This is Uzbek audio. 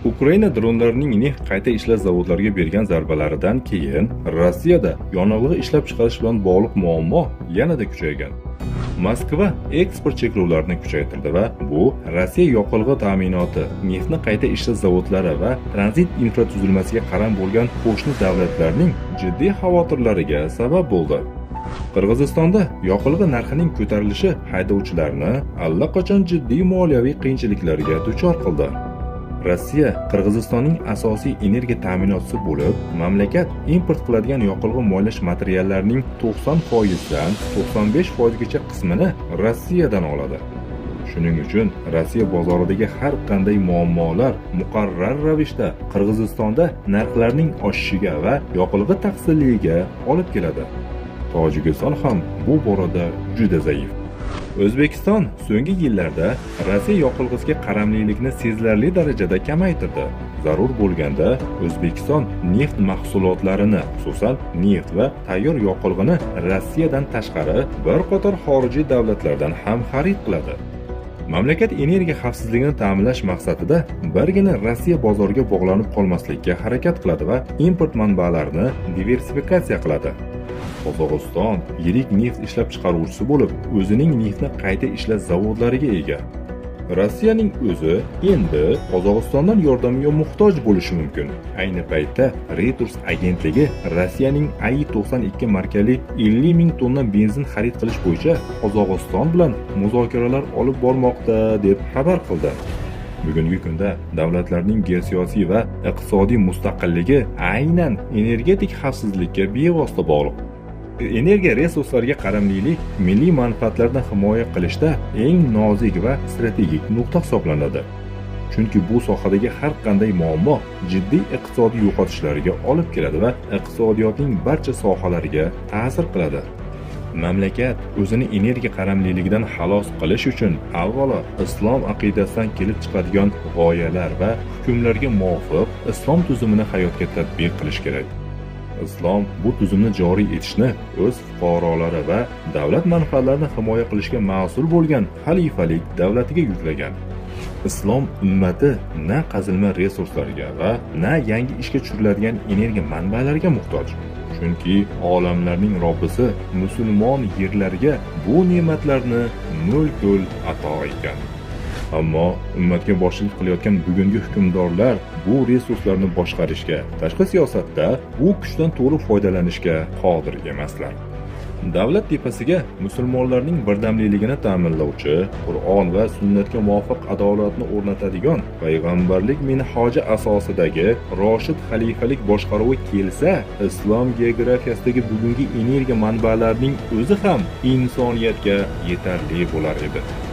Ukraina dronlarining neft qayta ishlash zavodlariga bergan zarbalaridan keyin Rossiyada yonilg'i ishlab chiqarish bilan bog'liq muammo yanada kuchaygan. Moskva eksport cheklovlarini kuchaytirdi va bu Rossiya yoqilg'i ta'minoti, neftni qayta ishlash zavodlari va tranzit infratuzilmasiga qaram bo'lgan qo'shni davlatlarning jiddiy xavotirlariga sabab bo'ldi. Qirg'izistonda yoqilg'i narxining ko'tarilishi haydovchilarni allaqachon jiddiy moliyaviy qiyinchiliklarga duchor qildi. Rossiya Qirg'izistonning asosiy energiya ta'minotchisi bo'lib, mamlakat import qiladigan yoqilg'i moylash materiallarining 90% dan 95% gacha qismini Rossiyadan oladi. Shuning uchun Rossiya bozoridagi har qanday muammolar muqarrar ravishda Qirg'izistonda narxlarning oshishiga va yoqilg'i taqchilligiga olib keladi. Tojikiston ham bu borada juda zaif. O'zbekiston so'nggi yillarda Rossiya yoqilg'isiga qaramlilikni sezilarli darajada kamaytirdi. Zarur bo'lganda O'zbekiston neft mahsulotlarini, xususan neft va tayyor yoqilg'ini Rossiyadan tashqari bir qator xorijiy davlatlardan ham xarid qiladi. Mamlakat energiya xavfsizligini ta'minlash maqsadida birgina Rossiya bozoriga bog'lanib qolmaslikka harakat qiladi va import manbalarini diversifikatsiya qiladi. Qozog'iston yirik neft ishlab chiqaruvchisi bo'lib, o'zining neftni qayta ishlash zavodlariga ega. Rossiyaning o'zi endi Qozog'istondan yordamga muhtoj bo'lishi mumkin. Ayni paytda Reuters agentligi Rossiyaning AI-92 markali 50 ming tonna benzin xarid qilish bo'yicha Qozog'iston bilan muzokaralar olib bormoqda deb xabar qildi. Bugungi kunda davlatlarning geosiyosiy va iqtisodiy mustaqilligi aynan energetik xavfsizlikka bevosita bog'liq. Energiya resurslariga qaramlilik milliy manfaatlarni himoya qilishda eng nozik va strategik nuqta hisoblanadi. Chunki bu sohadagi har qanday muammo jiddiy iqtisodiy yo'qotishlarga olib keladi va iqtisodiyotning barcha sohalariga ta'sir qiladi. Mamlakat o'zini energiya qaramliligidan xalos qilish uchun avvalo islom aqidasidan kelib chiqadigan g'oyalar va hukmlarga muvofiq islom tuzumini hayotga tatbiq qilish kerak. Islom bu tuzumni joriy etishni o'z fuqarolari va davlat manfaatlarini himoya qilishga mas'ul bo'lgan xalifalik davlatiga yuklagan. Islom ummati na qazilma resurslarga va na yangi ishga tushiriladigan energiya manbalariga muhtoj. Chunki olamlarning Robbisi musulmon yerlarga bu ne'matlarni mo'l-ko'l ato etgan. Ammo ummatga boshchilik qilayotgan bugungi hukmdorlar bu resurslarni boshqarishga, tashqi siyosatda bu kuchdan to'liq foydalanishga qodir emaslar. Davlat tepasiga musulmonlarning birdamliligini ta'minlovchi, Qur'on va sunnatga muvofiq adolatni o'rnatadigan payg'ambarlik minhoji asosidagi Roshid xalifalik boshqaruvi kelsa, islom geografiyasidagi bugungi energiya manbalarining o'zi ham insoniyatga yetarli bo'lar edi.